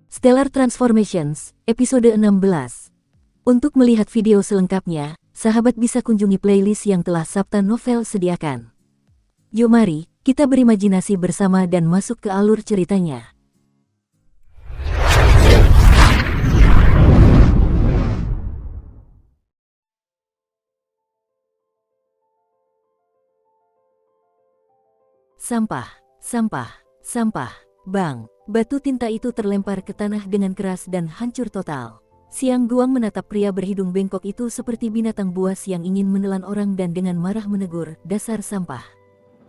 Stellar Transformations, episode 16. Untuk melihat video selengkapnya, sahabat bisa kunjungi playlist yang telah Sabta Novel sediakan. Yuk mari, kita berimajinasi bersama dan masuk ke alur ceritanya. Sampah, sampah, sampah, bang. Batu tinta itu terlempar ke tanah dengan keras dan hancur total. Siang Guang menatap pria berhidung bengkok itu seperti binatang buas yang ingin menelan orang dan dengan marah menegur, "Dasar sampah."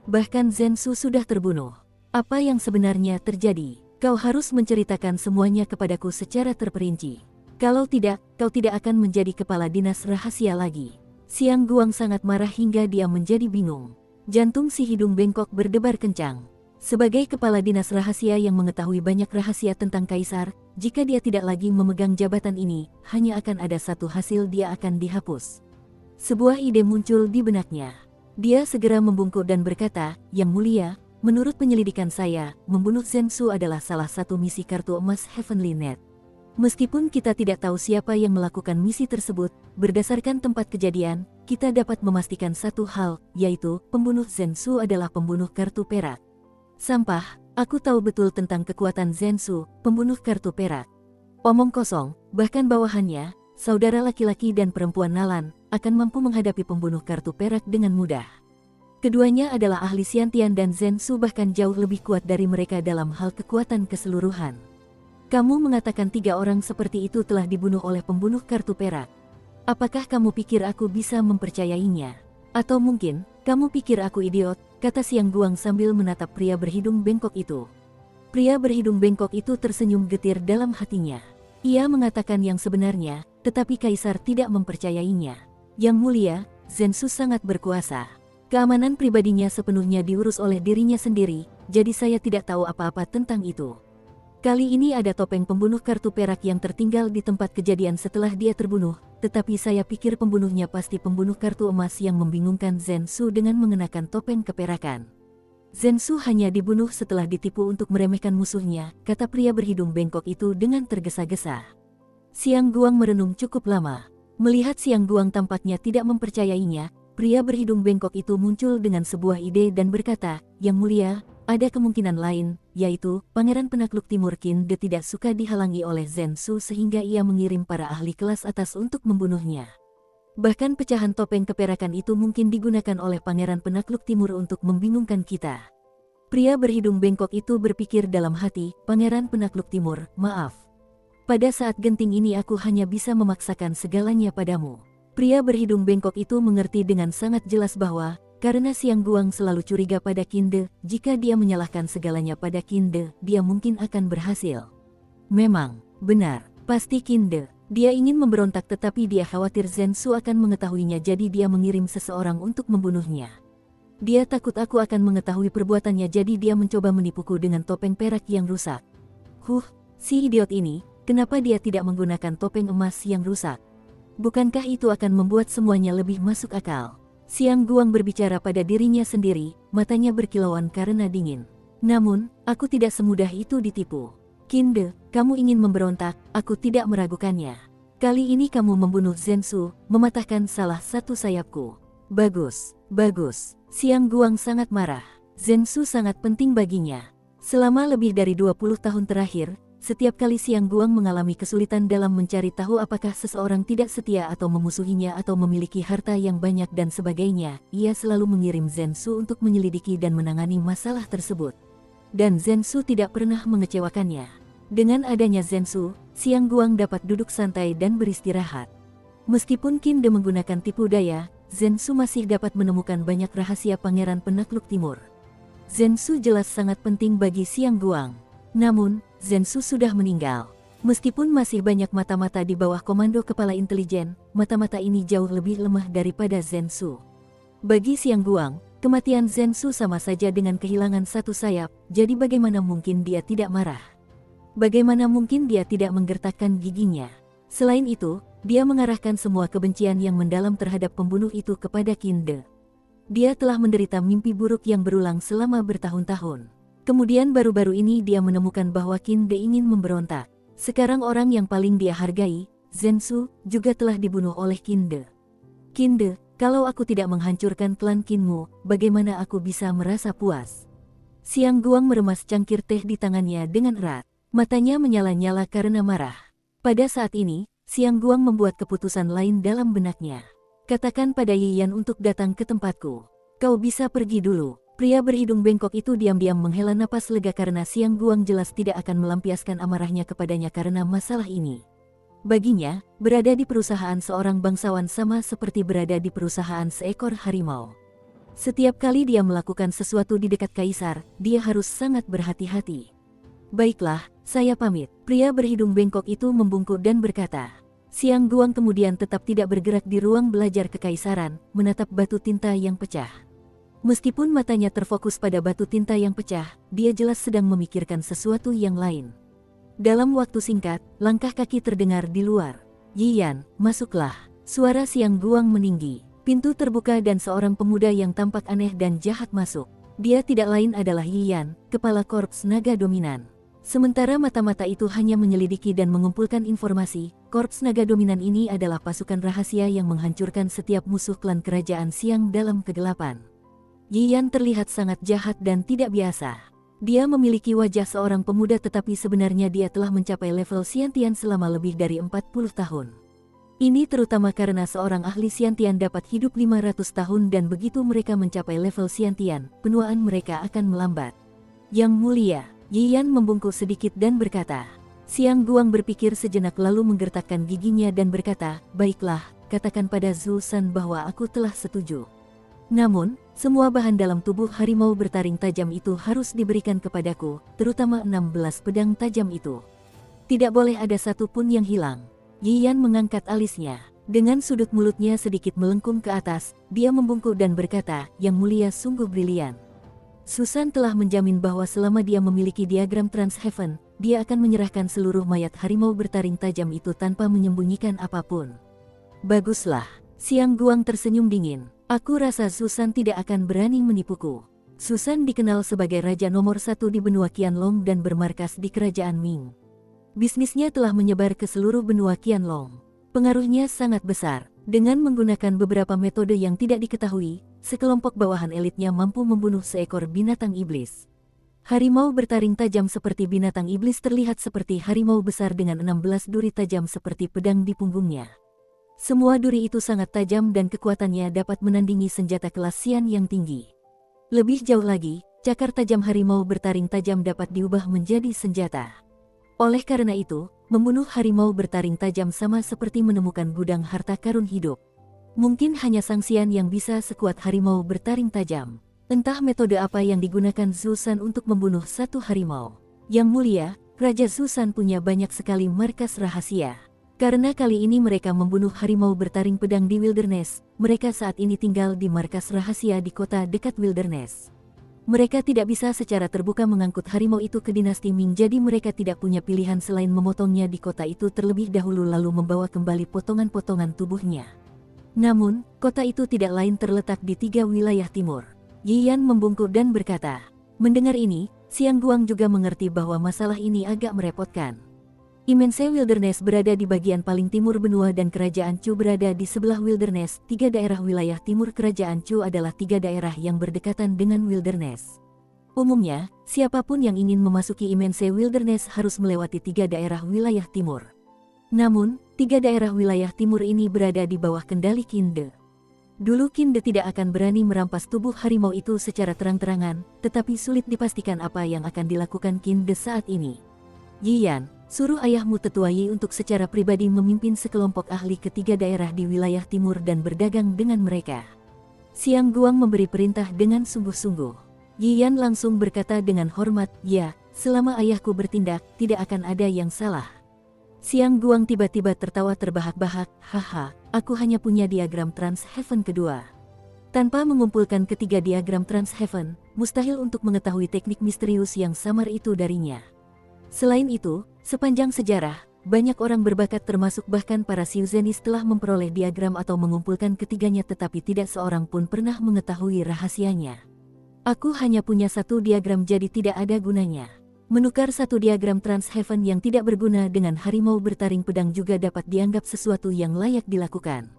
Bahkan Zhensu sudah terbunuh. Apa yang sebenarnya terjadi? Kau harus menceritakan semuanya kepadaku secara terperinci. Kalau tidak, kau tidak akan menjadi kepala dinas rahasia lagi. Siang Guang sangat marah hingga dia menjadi bingung. Jantung si hidung bengkok berdebar kencang. Sebagai kepala dinas rahasia yang mengetahui banyak rahasia tentang kaisar, jika dia tidak lagi memegang jabatan ini, hanya akan ada satu hasil, dia akan dihapus. Sebuah ide muncul di benaknya. Dia segera membungkuk dan berkata, "Yang mulia, menurut penyelidikan saya, membunuh Zhensu adalah salah satu misi kartu emas Heavenly Net. Meskipun kita tidak tahu siapa yang melakukan misi tersebut, berdasarkan tempat kejadian, kita dapat memastikan satu hal, yaitu pembunuh Zhensu adalah pembunuh kartu perak." "Sampah, aku tahu betul tentang kekuatan Zhensu, pembunuh kartu perak." "Omong kosong, bahkan bawahannya, saudara laki-laki dan perempuan Nalan, akan mampu menghadapi pembunuh kartu perak dengan mudah. Keduanya adalah ahli Xiantian dan Zhensu bahkan jauh lebih kuat dari mereka dalam hal kekuatan keseluruhan. Kamu mengatakan 3 orang seperti itu telah dibunuh oleh pembunuh kartu perak. Apakah kamu pikir aku bisa mempercayainya? Atau mungkin, kamu pikir aku idiot?" kata Siang Guang sambil menatap pria berhidung bengkok itu. Pria berhidung bengkok itu tersenyum getir dalam hatinya. Ia mengatakan yang sebenarnya, tetapi kaisar tidak mempercayainya. "Yang mulia, Zhensu sangat berkuasa. Keamanan pribadinya sepenuhnya diurus oleh dirinya sendiri, jadi saya tidak tahu apa-apa tentang itu. Kali ini ada topeng pembunuh kartu perak yang tertinggal di tempat kejadian setelah dia terbunuh, tetapi saya pikir pembunuhnya pasti pembunuh kartu emas yang membingungkan Zhensu dengan mengenakan topeng keperakan. Zhensu hanya dibunuh setelah ditipu untuk meremehkan musuhnya," kata pria berhidung bengkok itu dengan tergesa-gesa. Siang Guang merenung cukup lama. Melihat Siang Guang tampaknya tidak mempercayainya, pria berhidung bengkok itu muncul dengan sebuah ide dan berkata, "Yang mulia, ada kemungkinan lain, yaitu Pangeran Penakluk Timur Qin De tidak suka dihalangi oleh Zhensu sehingga ia mengirim para ahli kelas atas untuk membunuhnya. Bahkan pecahan topeng keperakan itu mungkin digunakan oleh Pangeran Penakluk Timur untuk membingungkan kita." Pria berhidung bengkok itu berpikir dalam hati, "Pangeran Penakluk Timur, maaf. Pada saat genting ini aku hanya bisa memaksakan segalanya padamu." Pria berhidung bengkok itu mengerti dengan sangat jelas bahwa, karena Siang Guang selalu curiga pada Qin De, jika dia menyalahkan segalanya pada Qin De, dia mungkin akan berhasil. Memang, benar, pasti Qin De. Dia ingin memberontak tetapi dia khawatir Zhensu akan mengetahuinya jadi dia mengirim seseorang untuk membunuhnya. "Dia takut aku akan mengetahui perbuatannya jadi dia mencoba menipuku dengan topeng perak yang rusak. Si idiot ini, kenapa dia tidak menggunakan topeng emas yang rusak? Bukankah itu akan membuat semuanya lebih masuk akal?" Siang Guang berbicara pada dirinya sendiri, matanya berkilauan karena dingin. "Namun, aku tidak semudah itu ditipu. Qin De, kamu ingin memberontak, aku tidak meragukannya. Kali ini kamu membunuh Zhensu, mematahkan salah satu sayapku. Bagus, bagus." Siang Guang sangat marah. Zhensu sangat penting baginya. Selama lebih dari 20 tahun terakhir, setiap kali Siang Guang mengalami kesulitan dalam mencari tahu apakah seseorang tidak setia atau memusuhinya atau memiliki harta yang banyak dan sebagainya, ia selalu mengirim Zhensu untuk menyelidiki dan menangani masalah tersebut. Dan Zhensu tidak pernah mengecewakannya. Dengan adanya Zhensu, Siang Guang dapat duduk santai dan beristirahat. Meskipun Qin De menggunakan tipu daya, Zhensu masih dapat menemukan banyak rahasia Pangeran Penakluk Timur. Zhensu jelas sangat penting bagi Siang Guang. Namun, Zhensu sudah meninggal. Meskipun masih banyak mata-mata di bawah komando kepala intelijen, mata-mata ini jauh lebih lemah daripada Zhensu. Bagi Siang Guang, kematian Zhensu sama saja dengan kehilangan satu sayap, jadi bagaimana mungkin dia tidak marah? Bagaimana mungkin dia tidak menggertakkan giginya? Selain itu, dia mengarahkan semua kebencian yang mendalam terhadap pembunuh itu kepada Qin De. Dia telah menderita mimpi buruk yang berulang selama bertahun-tahun. Kemudian baru-baru ini dia menemukan bahwa Qin De ingin memberontak. Sekarang orang yang paling dia hargai, Zhensu, juga telah dibunuh oleh Qin De. Qin De, kalau aku tidak menghancurkan klan Qinmu, bagaimana aku bisa merasa puas? Xiang Guang meremas cangkir teh di tangannya dengan erat. Matanya menyala-nyala karena marah. Pada saat ini, Xiang Guang membuat keputusan lain dalam benaknya. Katakan pada Yiyan untuk datang ke tempatku. Kau bisa pergi dulu. Pria berhidung bengkok itu diam-diam menghela napas lega karena Xiang Guang jelas tidak akan melampiaskan amarahnya kepadanya karena masalah ini. Baginya, berada di perusahaan seorang bangsawan sama seperti berada di perusahaan seekor harimau. Setiap kali dia melakukan sesuatu di dekat kaisar, dia harus sangat berhati-hati. Baiklah, saya pamit. Pria berhidung bengkok itu membungkuk dan berkata. Xiang Guang kemudian tetap tidak bergerak di ruang belajar kekaisaran, menatap batu tinta yang pecah. Meskipun matanya terfokus pada batu tinta yang pecah, dia jelas sedang memikirkan sesuatu yang lain. Dalam waktu singkat, langkah kaki terdengar di luar. Yiyan, masuklah. Suara Xiang Guang meninggi. Pintu terbuka dan seorang pemuda yang tampak aneh dan jahat masuk. Dia tidak lain adalah Yiyan, kepala korps naga dominan. Sementara mata-mata itu hanya menyelidiki dan mengumpulkan informasi, korps naga dominan ini adalah pasukan rahasia yang menghancurkan setiap musuh klan kerajaan siang dalam kegelapan. Yiyan terlihat sangat jahat dan tidak biasa. Dia memiliki wajah seorang pemuda tetapi sebenarnya dia telah mencapai level Xiantian selama lebih dari 40 tahun. Ini terutama karena seorang ahli Xiantian dapat hidup 500 tahun dan begitu mereka mencapai level Xiantian, penuaan mereka akan melambat. Yang mulia, Yiyan membungkuk sedikit dan berkata. Xiang Guang berpikir sejenak lalu menggertakkan giginya dan berkata, baiklah, katakan pada Zhu San bahwa aku telah setuju. Namun, semua bahan dalam tubuh harimau bertaring tajam itu harus diberikan kepadaku, terutama 16 pedang tajam itu. Tidak boleh ada satu pun yang hilang. Yiyan mengangkat alisnya. Dengan sudut mulutnya sedikit melengkung ke atas, dia membungkuk dan berkata, yang mulia sungguh brilian. Susan telah menjamin bahwa selama dia memiliki diagram Transheaven, dia akan menyerahkan seluruh mayat harimau bertaring tajam itu tanpa menyembunyikan apapun. Baguslah, Xiang Guang tersenyum dingin. Aku rasa Susan tidak akan berani menipuku. Susan dikenal sebagai raja nomor 1 di benua Qianlong dan bermarkas di kerajaan Ming. Bisnisnya telah menyebar ke seluruh benua Qianlong. Pengaruhnya sangat besar. Dengan menggunakan beberapa metode yang tidak diketahui, sekelompok bawahan elitnya mampu membunuh seekor binatang iblis. Harimau bertaring tajam seperti binatang iblis terlihat seperti harimau besar dengan 16 duri tajam seperti pedang di punggungnya. Semua duri itu sangat tajam dan kekuatannya dapat menandingi senjata kelas Xian yang tinggi. Lebih jauh lagi, cakar tajam harimau bertaring tajam dapat diubah menjadi senjata. Oleh karena itu, membunuh harimau bertaring tajam sama seperti menemukan gudang harta karun hidup. Mungkin hanya Sang Xian yang bisa sekuat harimau bertaring tajam. Entah metode apa yang digunakan Zhu San untuk membunuh satu harimau. Yang mulia, Raja Zhu San punya banyak sekali markas rahasia. Karena kali ini mereka membunuh harimau bertaring pedang di Wilderness, mereka saat ini tinggal di markas rahasia di kota dekat Wilderness. Mereka tidak bisa secara terbuka mengangkut harimau itu ke dinasti Ming, jadi mereka tidak punya pilihan selain memotongnya di kota itu terlebih dahulu lalu membawa kembali potongan-potongan tubuhnya. Namun, kota itu tidak lain terletak di 3 wilayah timur. Yiyan membungkuk dan berkata. Mendengar ini, Xiang Guang juga mengerti bahwa masalah ini agak merepotkan. Immense Wilderness berada di bagian paling timur benua dan kerajaan Chu berada di sebelah Wilderness. 3 daerah wilayah timur kerajaan Chu adalah 3 daerah yang berdekatan dengan Wilderness. Umumnya, siapapun yang ingin memasuki Immense Wilderness harus melewati 3 daerah wilayah timur. Namun, 3 daerah wilayah timur ini berada di bawah kendali Qin De. Dulu Qin De tidak akan berani merampas tubuh harimau itu secara terang-terangan, tetapi sulit dipastikan apa yang akan dilakukan Qin De saat ini. Yiyan, suruh ayahmu Tetua Yi untuk secara pribadi memimpin sekelompok ahli ke 3 daerah di wilayah timur dan berdagang dengan mereka. Xiang Guang memberi perintah dengan sungguh-sungguh. Yiyan langsung berkata dengan hormat, ya, selama ayahku bertindak, tidak akan ada yang salah. Xiang Guang tiba-tiba tertawa terbahak-bahak, haha, aku hanya punya diagram Transheaven kedua. Tanpa mengumpulkan ketiga diagram Transheaven, mustahil untuk mengetahui teknik misterius yang samar itu darinya. Selain itu, sepanjang sejarah, banyak orang berbakat termasuk bahkan para Xiuzenis telah memperoleh diagram atau mengumpulkan ketiganya tetapi tidak seorang pun pernah mengetahui rahasianya. Aku hanya punya satu diagram jadi tidak ada gunanya. Menukar satu diagram Trans-Heaven yang tidak berguna dengan harimau bertaring pedang juga dapat dianggap sesuatu yang layak dilakukan.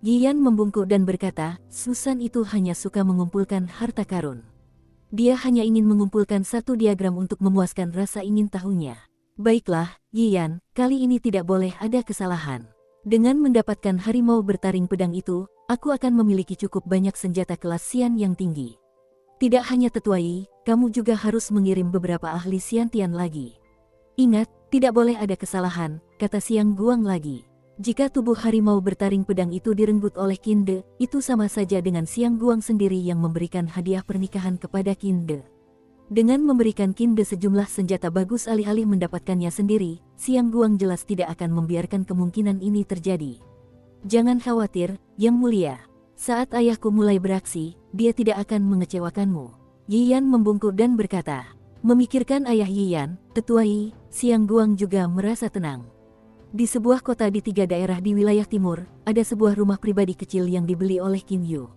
Yiyan membungkuk dan berkata, Susan itu hanya suka mengumpulkan harta karun. Dia hanya ingin mengumpulkan satu diagram untuk memuaskan rasa ingin tahunya. Baiklah, Yiyan, kali ini tidak boleh ada kesalahan. Dengan mendapatkan harimau bertaring pedang itu, aku akan memiliki cukup banyak senjata kelas Xian yang tinggi. Tidak hanya Tetua Yi, kamu juga harus mengirim beberapa ahli Xiantian lagi. Ingat, tidak boleh ada kesalahan, kata Xiang Guang lagi. Jika tubuh harimau bertaring pedang itu direnggut oleh Qin De, itu sama saja dengan Xiang Guang sendiri yang memberikan hadiah pernikahan kepada Qin De. Dengan memberikan Qin De sejumlah senjata bagus alih-alih mendapatkannya sendiri, Xiang Guang jelas tidak akan membiarkan kemungkinan ini terjadi. Jangan khawatir, Yang Mulia. Saat ayahku mulai beraksi, dia tidak akan mengecewakanmu. Yiyan membungkuk dan berkata. Memikirkan ayah Yiyan, Tetua Yi, Xiang Guang juga merasa tenang. Di sebuah kota di 3 daerah di wilayah timur, ada sebuah rumah pribadi kecil yang dibeli oleh Qin Yu.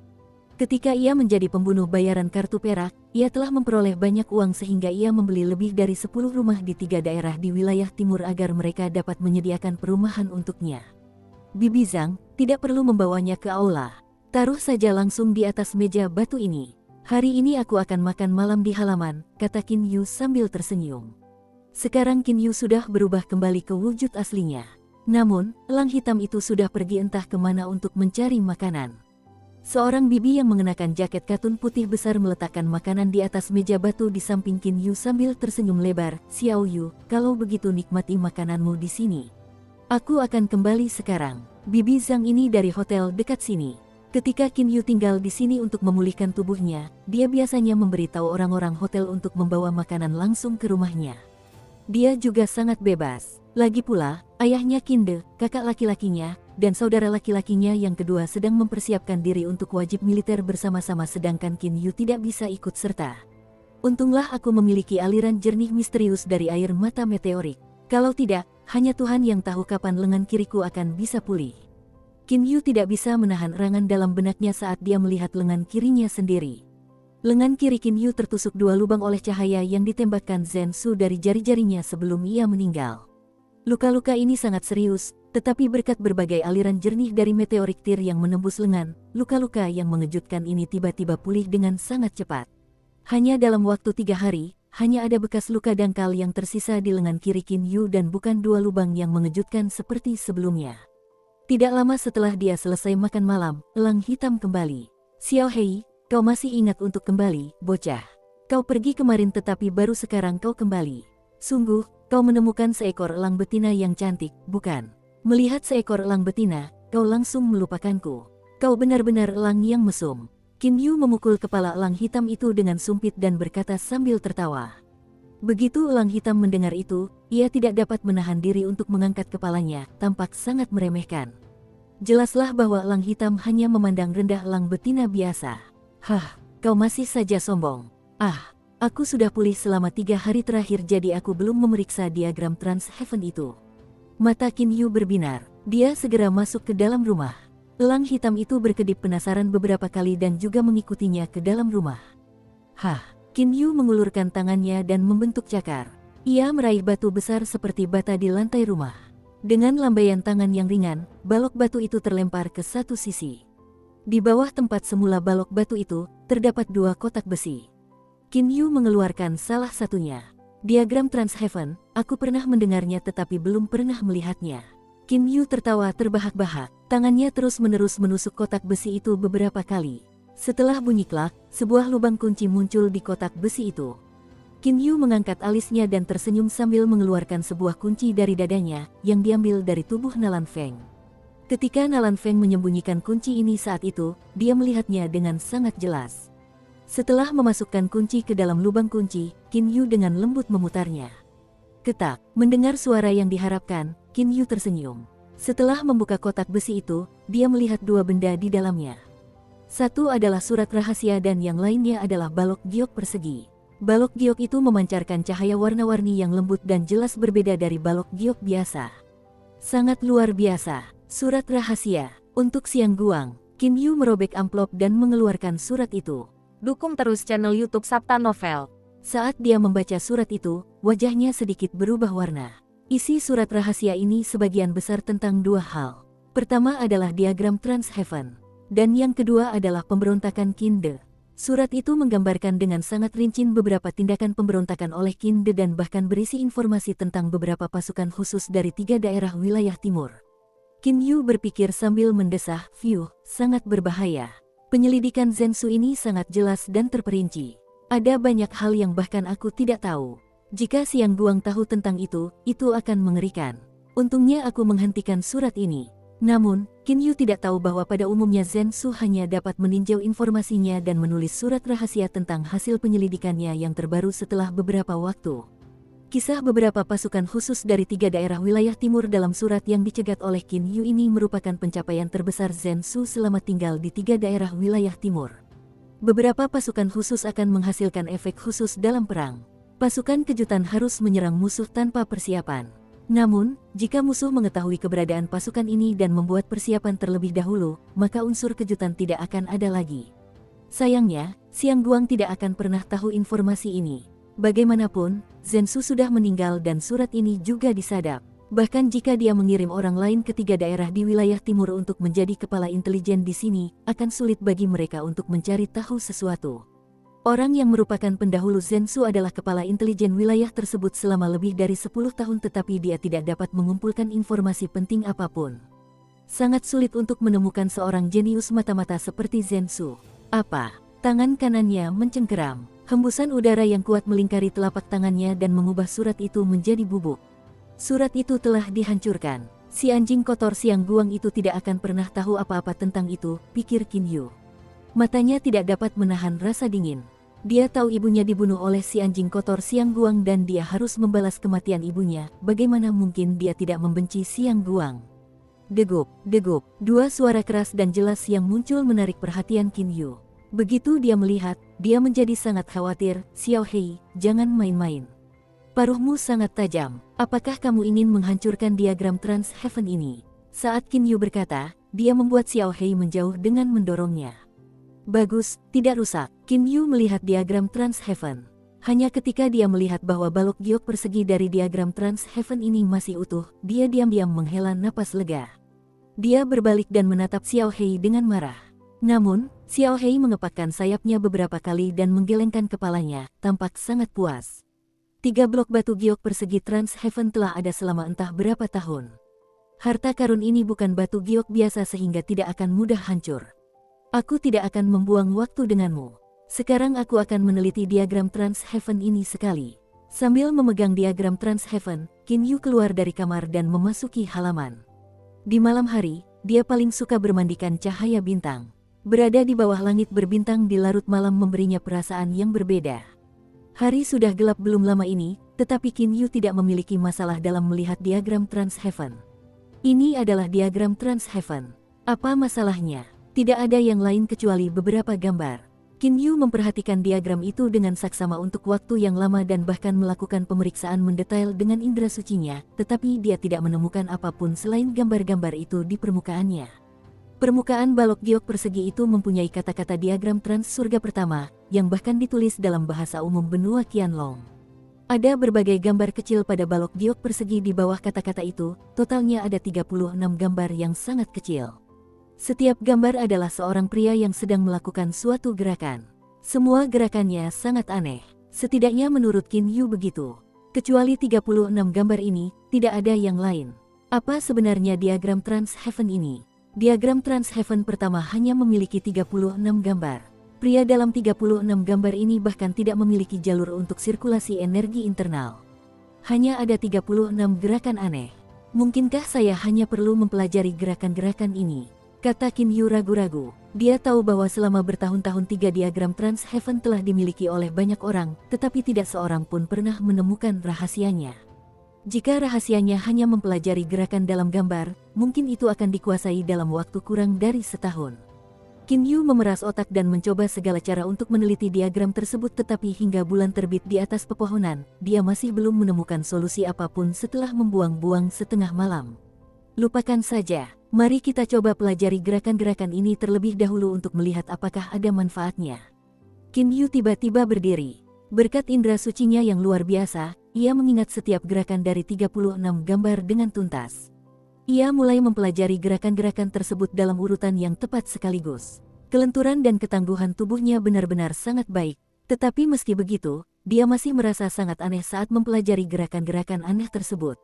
Ketika ia menjadi pembunuh bayaran kartu perak, ia telah memperoleh banyak uang sehingga ia membeli lebih dari 10 rumah di 3 daerah di wilayah timur agar mereka dapat menyediakan perumahan untuknya. Bibi Zhang, tidak perlu membawanya ke aula. Taruh saja langsung di atas meja batu ini. Hari ini aku akan makan malam di halaman, kata Qin Yu sambil tersenyum. Sekarang Qin Yu sudah berubah kembali ke wujud aslinya. Namun, elang hitam itu sudah pergi entah kemana untuk mencari makanan. Seorang bibi yang mengenakan jaket katun putih besar meletakkan makanan di atas meja batu di samping Qin Yu sambil tersenyum lebar. Xiao Yu, kalau begitu nikmati makananmu di sini. Aku akan kembali sekarang. Bibi Zhang ini dari hotel dekat sini. Ketika Qin Yu tinggal di sini untuk memulihkan tubuhnya, dia biasanya memberitahu orang-orang hotel untuk membawa makanan langsung ke rumahnya. Dia juga sangat bebas. Lagi pula, ayahnya Qin De, kakak laki-lakinya, dan saudara laki-lakinya yang kedua sedang mempersiapkan diri untuk wajib militer bersama-sama sedangkan Qin Yu tidak bisa ikut serta. Untunglah aku memiliki aliran jernih misterius dari air mata meteorik. Kalau tidak, hanya Tuhan yang tahu kapan lengan kiriku akan bisa pulih. Qin Yu tidak bisa menahan erangan dalam benaknya saat dia melihat lengan kirinya sendiri. Lengan kiri Qin Yu tertusuk 2 lubang oleh cahaya yang ditembakkan Zhen Su dari jari-jarinya sebelum ia meninggal. Luka-luka ini sangat serius, tetapi berkat berbagai aliran jernih dari meteorik tir yang menembus lengan, luka-luka yang mengejutkan ini tiba-tiba pulih dengan sangat cepat. Hanya dalam waktu 3 hari, hanya ada bekas luka dangkal yang tersisa di lengan kiri Qin Yu dan bukan 2 lubang yang mengejutkan seperti sebelumnya. Tidak lama setelah dia selesai makan malam, elang hitam kembali. Xiao Hei, kau masih ingat untuk kembali, bocah. Kau pergi kemarin tetapi baru sekarang kau kembali. Sungguh, kau menemukan seekor elang betina yang cantik, bukan? Melihat seekor elang betina, kau langsung melupakanku. Kau benar-benar elang yang mesum. Qin Yu memukul kepala elang hitam itu dengan sumpit dan berkata sambil tertawa. Begitu elang hitam mendengar itu, ia tidak dapat menahan diri untuk mengangkat kepalanya, tampak sangat meremehkan. Jelaslah bahwa elang hitam hanya memandang rendah elang betina biasa. Hah, kau masih saja sombong. Ah, aku sudah pulih selama 3 hari terakhir jadi aku belum memeriksa diagram Trans-Heaven itu. Mata Qin Yu berbinar, dia segera masuk ke dalam rumah. Elang hitam itu berkedip penasaran beberapa kali dan juga mengikutinya ke dalam rumah. Hah. Qin Yu mengulurkan tangannya dan membentuk cakar. Ia meraih batu besar seperti bata di lantai rumah. Dengan lambaian tangan yang ringan, balok batu itu terlempar ke satu sisi. Di bawah tempat semula balok batu itu, terdapat 2 kotak besi. Qin Yu mengeluarkan salah satunya. Diagram Trans-Heaven, aku pernah mendengarnya tetapi belum pernah melihatnya. Qin Yu tertawa terbahak-bahak, tangannya terus-menerus menusuk kotak besi itu beberapa kali. Setelah bunyi klak, sebuah lubang kunci muncul di kotak besi itu. Qin Yu mengangkat alisnya dan tersenyum sambil mengeluarkan sebuah kunci dari dadanya, yang diambil dari tubuh Nalan Feng. Ketika Nalan Feng menyembunyikan kunci ini saat itu, dia melihatnya dengan sangat jelas. Setelah memasukkan kunci ke dalam lubang kunci, Qin Yu dengan lembut memutarnya. Ketak, mendengar suara yang diharapkan, Qin Yu tersenyum. Setelah membuka kotak besi itu, dia melihat 2 benda di dalamnya. Satu adalah surat rahasia dan yang lainnya adalah balok giok persegi. Balok giok itu memancarkan cahaya warna-warni yang lembut dan jelas berbeda dari balok giok biasa. Sangat luar biasa. Surat rahasia. Untuk Xiang Guang, Qin Yu merobek amplop dan mengeluarkan surat itu. Dukung terus channel YouTube Sabta Novel. Saat dia membaca surat itu, wajahnya sedikit berubah warna. Isi surat rahasia ini sebagian besar tentang dua hal. Pertama adalah diagram Transheaven, dan yang kedua adalah pemberontakan Kinde. Surat itu menggambarkan dengan sangat rinci beberapa tindakan pemberontakan oleh Kinde dan bahkan berisi informasi tentang beberapa pasukan khusus dari 3 daerah wilayah timur. Qin Yu berpikir sambil mendesah, "Phew, sangat berbahaya. Penyelidikan Zhensu ini sangat jelas dan terperinci. Ada banyak hal yang bahkan aku tidak tahu. Jika Xiang Guang tahu tentang itu akan mengerikan. Untungnya aku menghentikan surat ini." Namun, Qin Yu tidak tahu bahwa pada umumnya Zhensu hanya dapat meninjau informasinya dan menulis surat rahasia tentang hasil penyelidikannya yang terbaru setelah beberapa waktu. Kisah beberapa pasukan khusus dari 3 daerah wilayah timur dalam surat yang dicegat oleh Qin Yu ini merupakan pencapaian terbesar Zhensu selama tinggal di 3 daerah wilayah timur. Beberapa pasukan khusus akan menghasilkan efek khusus dalam perang. Pasukan kejutan harus menyerang musuh tanpa persiapan. Namun, jika musuh mengetahui keberadaan pasukan ini dan membuat persiapan terlebih dahulu, maka unsur kejutan tidak akan ada lagi. Sayangnya, Xiang Guang tidak akan pernah tahu informasi ini. Bagaimanapun, Zhensu sudah meninggal dan surat ini juga disadap. Bahkan jika dia mengirim orang lain ke 3 daerah di wilayah timur untuk menjadi kepala intelijen di sini, akan sulit bagi mereka untuk mencari tahu sesuatu. Orang yang merupakan pendahulu Zhensu adalah kepala intelijen wilayah tersebut selama lebih dari 10 tahun tetapi dia tidak dapat mengumpulkan informasi penting apapun. Sangat sulit untuk menemukan seorang jenius mata-mata seperti Zhensu. Apa? Tangan kanannya mencengkeram. Hembusan udara yang kuat melingkari telapak tangannya dan mengubah surat itu menjadi bubuk. Surat itu telah dihancurkan. Si anjing kotor Xiang Guang itu tidak akan pernah tahu apa-apa tentang itu, pikir Qin Yu. Matanya tidak dapat menahan rasa dingin. Dia tahu ibunya dibunuh oleh si anjing kotor Xiang Guang dan dia harus membalas kematian ibunya. Bagaimana mungkin dia tidak membenci Xiang Guang? Degup, degup, 2 suara keras dan jelas yang muncul menarik perhatian Qin Yu. Begitu dia melihat, dia menjadi sangat khawatir. "Xiao Hei, jangan main-main. Paruhmu sangat tajam. Apakah kamu ingin menghancurkan diagram Transheaven ini?" Saat Qin Yu berkata, dia membuat Xiao Hei menjauh dengan mendorongnya. "Bagus, tidak rusak." Qin Yu melihat diagram Transheaven. Hanya ketika dia melihat bahwa balok giok persegi dari diagram Transheaven ini masih utuh, dia diam-diam menghela napas lega. Dia berbalik dan menatap Xiao Hei dengan marah. Namun, Xiao Hei mengepakkan sayapnya beberapa kali dan menggelengkan kepalanya, tampak sangat puas. 3 blok batu giok persegi Transheaven telah ada selama entah berapa tahun. Harta karun ini bukan batu giok biasa sehingga tidak akan mudah hancur. Aku tidak akan membuang waktu denganmu. Sekarang aku akan meneliti diagram Transheaven ini sekali. Sambil memegang diagram Transheaven, Qin Yu keluar dari kamar dan memasuki halaman. Di malam hari, dia paling suka bermandikan cahaya bintang. Berada di bawah langit berbintang di larut malam memberinya perasaan yang berbeda. Hari sudah gelap belum lama ini, tetapi Qin Yu tidak memiliki masalah dalam melihat diagram Transheaven. Ini adalah diagram Transheaven. Apa masalahnya? Tidak ada yang lain kecuali beberapa gambar. Qin Yu memperhatikan diagram itu dengan saksama untuk waktu yang lama dan bahkan melakukan pemeriksaan mendetail dengan indera sucinya, tetapi dia tidak menemukan apapun selain gambar-gambar itu di permukaannya. Permukaan balok giok persegi itu mempunyai kata-kata diagram trans surga pertama, yang bahkan ditulis dalam bahasa umum benua Qianlong. Ada berbagai gambar kecil pada balok giok persegi di bawah kata-kata itu, totalnya ada 36 gambar yang sangat kecil. Setiap gambar adalah seorang pria yang sedang melakukan suatu gerakan. Semua gerakannya sangat aneh. Setidaknya menurut Qin Yu begitu. Kecuali 36 gambar ini, tidak ada yang lain. Apa sebenarnya diagram Transheaven ini? Diagram Transheaven pertama hanya memiliki 36 gambar. Pria dalam 36 gambar ini bahkan tidak memiliki jalur untuk sirkulasi energi internal. Hanya ada 36 gerakan aneh. Mungkinkah saya hanya perlu mempelajari gerakan-gerakan ini? Kata Qin Yu ragu-ragu. Dia tahu bahwa selama bertahun-tahun 3 diagram Transheaven telah dimiliki oleh banyak orang, tetapi tidak seorang pun pernah menemukan rahasianya. Jika rahasianya hanya mempelajari gerakan dalam gambar, mungkin itu akan dikuasai dalam waktu kurang dari setahun. Qin Yu memeras otak dan mencoba segala cara untuk meneliti diagram tersebut, tetapi hingga bulan terbit di atas pepohonan, dia masih belum menemukan solusi apapun setelah membuang-buang setengah malam. Lupakan saja. Mari kita coba pelajari gerakan-gerakan ini terlebih dahulu untuk melihat apakah ada manfaatnya. Qin Yu tiba-tiba berdiri. Berkat indera sucinya yang luar biasa, ia mengingat setiap gerakan dari 36 gambar dengan tuntas. Ia mulai mempelajari gerakan-gerakan tersebut dalam urutan yang tepat sekaligus. Kelenturan dan ketangguhan tubuhnya benar-benar sangat baik, tetapi meski begitu, dia masih merasa sangat aneh saat mempelajari gerakan-gerakan aneh tersebut.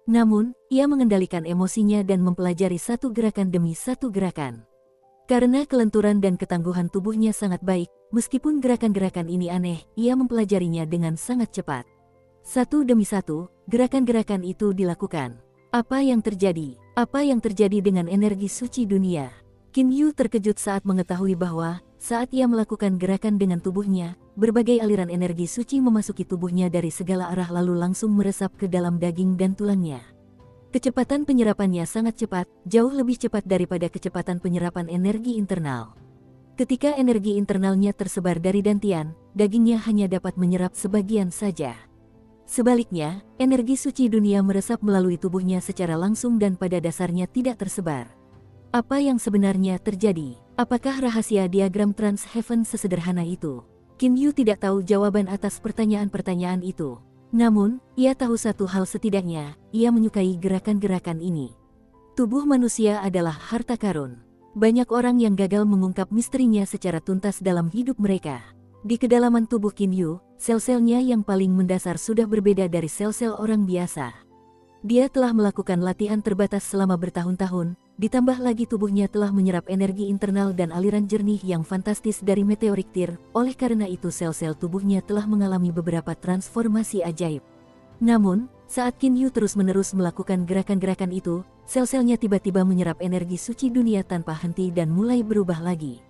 Namun, ia mengendalikan emosinya dan mempelajari satu gerakan demi satu gerakan. Karena kelenturan dan ketangguhan tubuhnya sangat baik, meskipun gerakan-gerakan ini aneh, ia mempelajarinya dengan sangat cepat. Satu demi satu, gerakan-gerakan itu dilakukan. Apa yang terjadi? Apa yang terjadi dengan energi suci dunia? Qin Yu terkejut saat mengetahui bahwa, saat ia melakukan gerakan dengan tubuhnya, berbagai aliran energi suci memasuki tubuhnya dari segala arah lalu langsung meresap ke dalam daging dan tulangnya. Kecepatan penyerapannya sangat cepat, jauh lebih cepat daripada kecepatan penyerapan energi internal. Ketika energi internalnya tersebar dari dantian, dagingnya hanya dapat menyerap sebagian saja. Sebaliknya, energi suci dunia meresap melalui tubuhnya secara langsung dan pada dasarnya tidak tersebar. Apa yang sebenarnya terjadi? Apakah rahasia diagram Trans-Heaven sesederhana itu? Qin Yu tidak tahu jawaban atas pertanyaan-pertanyaan itu. Namun, ia tahu satu hal setidaknya, ia menyukai gerakan-gerakan ini. Tubuh manusia adalah harta karun. Banyak orang yang gagal mengungkap misterinya secara tuntas dalam hidup mereka. Di kedalaman tubuh Qin Yu, sel-selnya yang paling mendasar sudah berbeda dari sel-sel orang biasa. Dia telah melakukan latihan terbatas selama bertahun-tahun, ditambah lagi tubuhnya telah menyerap energi internal dan aliran jernih yang fantastis dari meteorik Tyr, oleh karena itu sel-sel tubuhnya telah mengalami beberapa transformasi ajaib. Namun, saat Qin Yu terus-menerus melakukan gerakan-gerakan itu, sel-selnya tiba-tiba menyerap energi suci dunia tanpa henti dan mulai berubah lagi.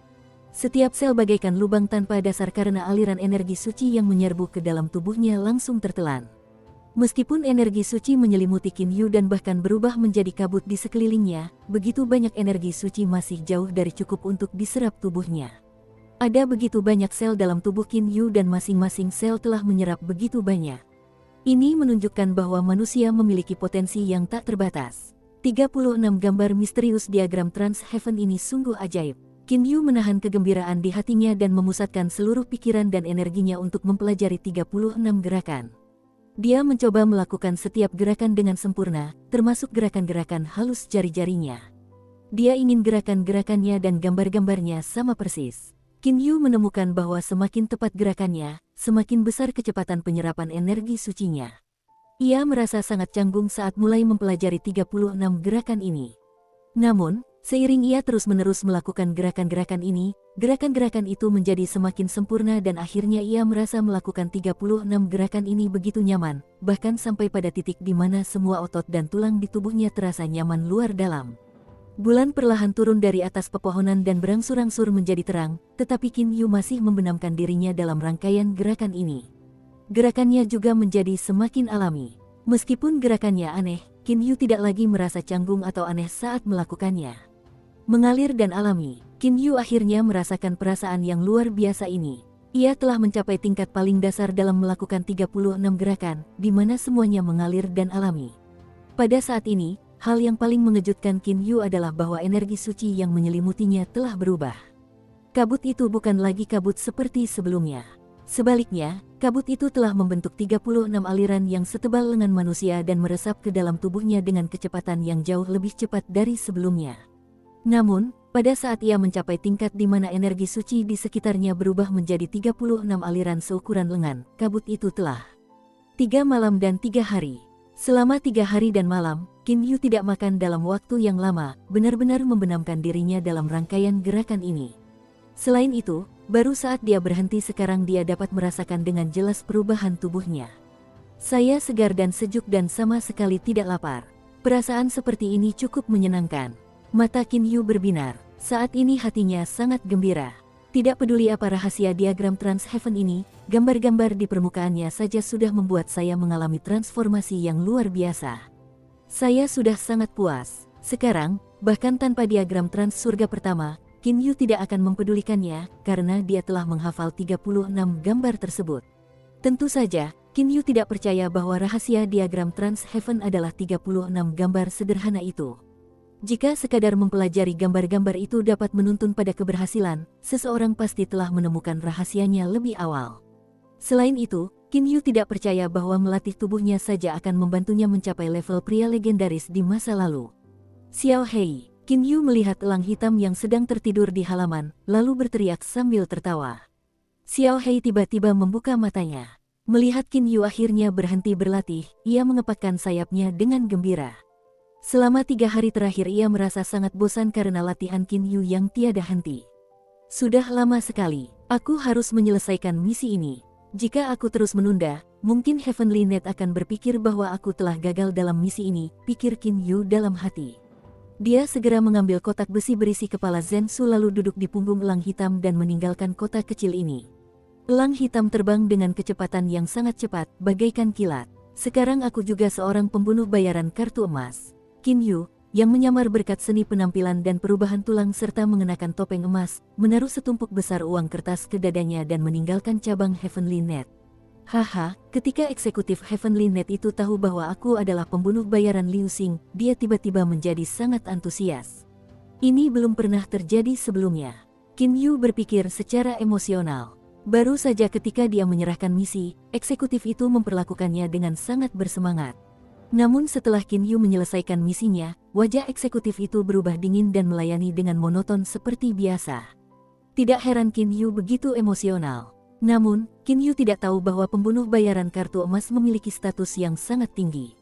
Setiap sel bagaikan lubang tanpa dasar karena aliran energi suci yang menyerbu ke dalam tubuhnya langsung tertelan. Meskipun energi suci menyelimuti Qin Yu dan bahkan berubah menjadi kabut di sekelilingnya, begitu banyak energi suci masih jauh dari cukup untuk diserap tubuhnya. Ada begitu banyak sel dalam tubuh Qin Yu dan masing-masing sel telah menyerap begitu banyak. Ini menunjukkan bahwa manusia memiliki potensi yang tak terbatas. 36 gambar misterius diagram Trans-Heaven ini sungguh ajaib. Qin Yu menahan kegembiraan di hatinya dan memusatkan seluruh pikiran dan energinya untuk mempelajari 36 gerakan. Dia mencoba melakukan setiap gerakan dengan sempurna, termasuk gerakan-gerakan halus jari-jarinya. Dia ingin gerakan-gerakannya dan gambar-gambarnya sama persis. Qin Yu menemukan bahwa semakin tepat gerakannya, semakin besar kecepatan penyerapan energi sucinya. Ia merasa sangat canggung saat mulai mempelajari 36 gerakan ini. Namun, seiring ia terus-menerus melakukan gerakan-gerakan ini, gerakan-gerakan itu menjadi semakin sempurna dan akhirnya ia merasa melakukan 36 gerakan ini begitu nyaman, bahkan sampai pada titik di mana semua otot dan tulang di tubuhnya terasa nyaman luar dalam. Bulan perlahan turun dari atas pepohonan dan berangsur-angsur menjadi terang, tetapi Qin Yu masih membenamkan dirinya dalam rangkaian gerakan ini. Gerakannya juga menjadi semakin alami. Meskipun gerakannya aneh, Qin Yu tidak lagi merasa canggung atau aneh saat melakukannya. Mengalir dan alami, Qin Yu akhirnya merasakan perasaan yang luar biasa ini. Ia telah mencapai tingkat paling dasar dalam melakukan 36 gerakan, di mana semuanya mengalir dan alami. Pada saat ini, hal yang paling mengejutkan Qin Yu adalah bahwa energi suci yang menyelimutinya telah berubah. Kabut itu bukan lagi kabut seperti sebelumnya. Sebaliknya, kabut itu telah membentuk 36 aliran yang setebal lengan manusia dan meresap ke dalam tubuhnya dengan kecepatan yang jauh lebih cepat dari sebelumnya. Namun, pada saat ia mencapai tingkat di mana energi suci di sekitarnya berubah menjadi 36 aliran seukuran lengan, kabut itu telah 3 malam dan 3 hari. Selama 3 hari dan malam, Qin Yu tidak makan dalam waktu yang lama, benar-benar membenamkan dirinya dalam rangkaian gerakan ini. Selain itu, baru saat dia berhenti sekarang dia dapat merasakan dengan jelas perubahan tubuhnya. Saya segar dan sejuk dan sama sekali tidak lapar. Perasaan seperti ini cukup menyenangkan. Mata Qin Yu berbinar. Saat ini hatinya sangat gembira. Tidak peduli apa rahasia diagram Trans-Heaven ini, gambar-gambar di permukaannya saja sudah membuat saya mengalami transformasi yang luar biasa. Saya sudah sangat puas. Sekarang, bahkan tanpa diagram Trans Surga pertama, Qin Yu tidak akan mempedulikannya, karena dia telah menghafal 36 gambar tersebut. Tentu saja, Qin Yu tidak percaya bahwa rahasia diagram Trans-Heaven adalah 36 gambar sederhana itu. Jika sekadar mempelajari gambar-gambar itu dapat menuntun pada keberhasilan, seseorang pasti telah menemukan rahasianya lebih awal. Selain itu, Qin Yu tidak percaya bahwa melatih tubuhnya saja akan membantunya mencapai level pria legendaris di masa lalu. Xiao Hei, Qin Yu melihat elang hitam yang sedang tertidur di halaman, lalu berteriak sambil tertawa. Xiao Hei tiba-tiba membuka matanya. Melihat Qin Yu akhirnya berhenti berlatih, ia mengepakkan sayapnya dengan gembira. Selama 3 hari terakhir ia merasa sangat bosan karena latihan Qin Yu yang tiada henti. Sudah lama sekali, aku harus menyelesaikan misi ini. Jika aku terus menunda, mungkin Heavenly Net akan berpikir bahwa aku telah gagal dalam misi ini, pikir Qin Yu dalam hati. Dia segera mengambil kotak besi berisi kepala Zensu lalu duduk di punggung elang hitam dan meninggalkan kotak kecil ini. Elang hitam terbang dengan kecepatan yang sangat cepat, bagaikan kilat. Sekarang aku juga seorang pembunuh bayaran kartu emas. Qin Yu, yang menyamar berkat seni penampilan dan perubahan tulang serta mengenakan topeng emas, menaruh setumpuk besar uang kertas ke dadanya dan meninggalkan cabang Heavenly Net. Haha, ketika eksekutif Heavenly Net itu tahu bahwa aku adalah pembunuh bayaran Liu Xing, dia tiba-tiba menjadi sangat antusias. Ini belum pernah terjadi sebelumnya. Qin Yu berpikir secara emosional. Baru saja ketika dia menyerahkan misi, eksekutif itu memperlakukannya dengan sangat bersemangat. Namun setelah Qin Yu menyelesaikan misinya, wajah eksekutif itu berubah dingin dan melayani dengan monoton seperti biasa. Tidak heran Qin Yu begitu emosional. Namun, Qin Yu tidak tahu bahwa pembunuh bayaran kartu emas memiliki status yang sangat tinggi.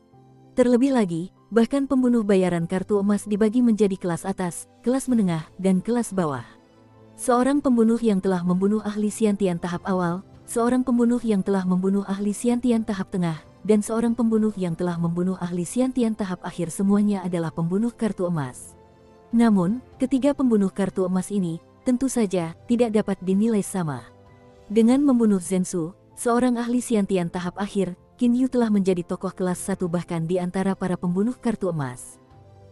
Terlebih lagi, bahkan pembunuh bayaran kartu emas dibagi menjadi kelas atas, kelas menengah, dan kelas bawah. Seorang pembunuh yang telah membunuh ahli Xiantian tahap awal, seorang pembunuh yang telah membunuh ahli Xiantian tahap tengah, dan seorang pembunuh yang telah membunuh ahli Xiantian tahap akhir semuanya adalah pembunuh kartu emas. Namun, ketiga pembunuh kartu emas ini, tentu saja, tidak dapat dinilai sama. Dengan membunuh Zensu, seorang ahli Xiantian tahap akhir, Qin Yu telah menjadi tokoh kelas 1 bahkan di antara para pembunuh kartu emas.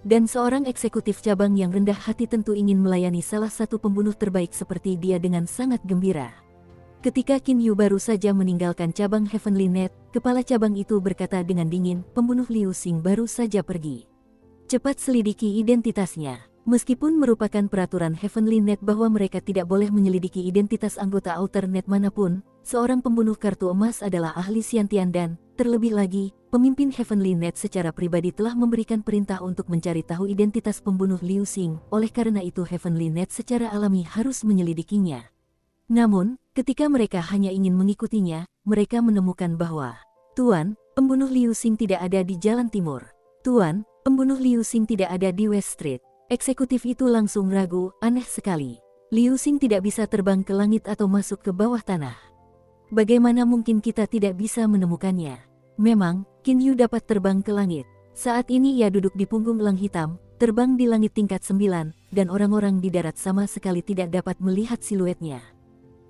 Dan seorang eksekutif cabang yang rendah hati tentu ingin melayani salah satu pembunuh terbaik seperti dia dengan sangat gembira. Ketika Qin Yu baru saja meninggalkan cabang Heavenly Net, kepala cabang itu berkata dengan dingin, pembunuh Liu Xing baru saja pergi. Cepat selidiki identitasnya. Meskipun merupakan peraturan Heavenly Net bahwa mereka tidak boleh menyelidiki identitas anggota Outer Net manapun, seorang pembunuh kartu emas adalah ahli Xiantian dan, terlebih lagi, pemimpin Heavenly Net secara pribadi telah memberikan perintah untuk mencari tahu identitas pembunuh Liu Xing, oleh karena itu Heavenly Net secara alami harus menyelidikinya. Namun, ketika mereka hanya ingin mengikutinya, mereka menemukan bahwa, Tuan, pembunuh Liu Xing tidak ada di Jalan Timur. Tuan, pembunuh Liu Xing tidak ada di West Street. Eksekutif itu langsung ragu, aneh sekali. Liu Xing tidak bisa terbang ke langit atau masuk ke bawah tanah. Bagaimana mungkin kita tidak bisa menemukannya? Memang, Qin Yu dapat terbang ke langit. Saat ini ia duduk di punggung elang hitam, terbang di langit tingkat 9, dan orang-orang di darat sama sekali tidak dapat melihat siluetnya.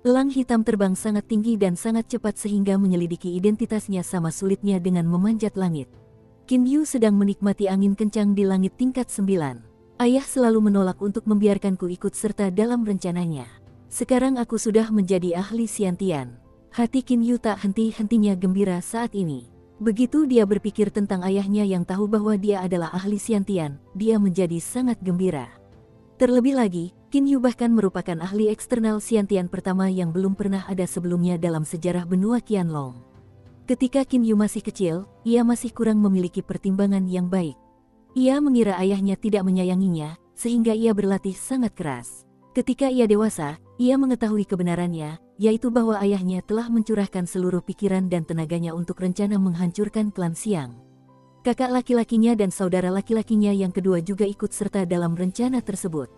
Elang hitam terbang sangat tinggi dan sangat cepat sehingga menyelidiki identitasnya sama sulitnya dengan memanjat langit. Qin Yu sedang menikmati angin kencang di langit tingkat 9. Ayah selalu menolak untuk membiarkanku ikut serta dalam rencananya. Sekarang aku sudah menjadi ahli Xiantian. Hati Qin Yu tak henti-hentinya gembira saat ini. Begitu dia berpikir tentang ayahnya yang tahu bahwa dia adalah ahli Xiantian, dia menjadi sangat gembira. Terlebih lagi, Qin Yu bahkan merupakan ahli eksternal Xiantian pertama yang belum pernah ada sebelumnya dalam sejarah benua Qianlong. Ketika Qin Yu masih kecil, ia masih kurang memiliki pertimbangan yang baik. Ia mengira ayahnya tidak menyayanginya, sehingga ia berlatih sangat keras. Ketika ia dewasa, ia mengetahui kebenarannya, yaitu bahwa ayahnya telah mencurahkan seluruh pikiran dan tenaganya untuk rencana menghancurkan klan Xiang. Kakak laki-lakinya dan saudara laki-lakinya yang kedua juga ikut serta dalam rencana tersebut.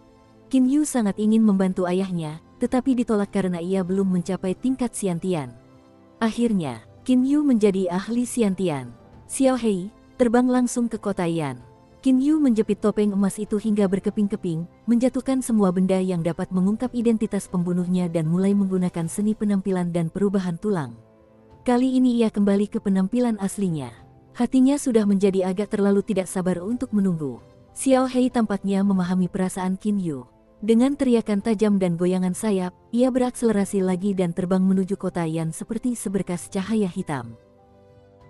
Qin Yu sangat ingin membantu ayahnya, tetapi ditolak karena ia belum mencapai tingkat Xiantian. Akhirnya, Qin Yu menjadi ahli Xiantian. Xiao Hei, terbang langsung ke kota Yan. Qin Yu menjepit topeng emas itu hingga berkeping-keping, menjatuhkan semua benda yang dapat mengungkap identitas pembunuhnya dan mulai menggunakan seni penampilan dan perubahan tulang. Kali ini ia kembali ke penampilan aslinya. Hatinya sudah menjadi agak terlalu tidak sabar untuk menunggu. Xiao Hei tampaknya memahami perasaan Qin Yu. Dengan teriakan tajam dan goyangan sayap, ia berakselerasi lagi dan terbang menuju kota Yan seperti seberkas cahaya hitam.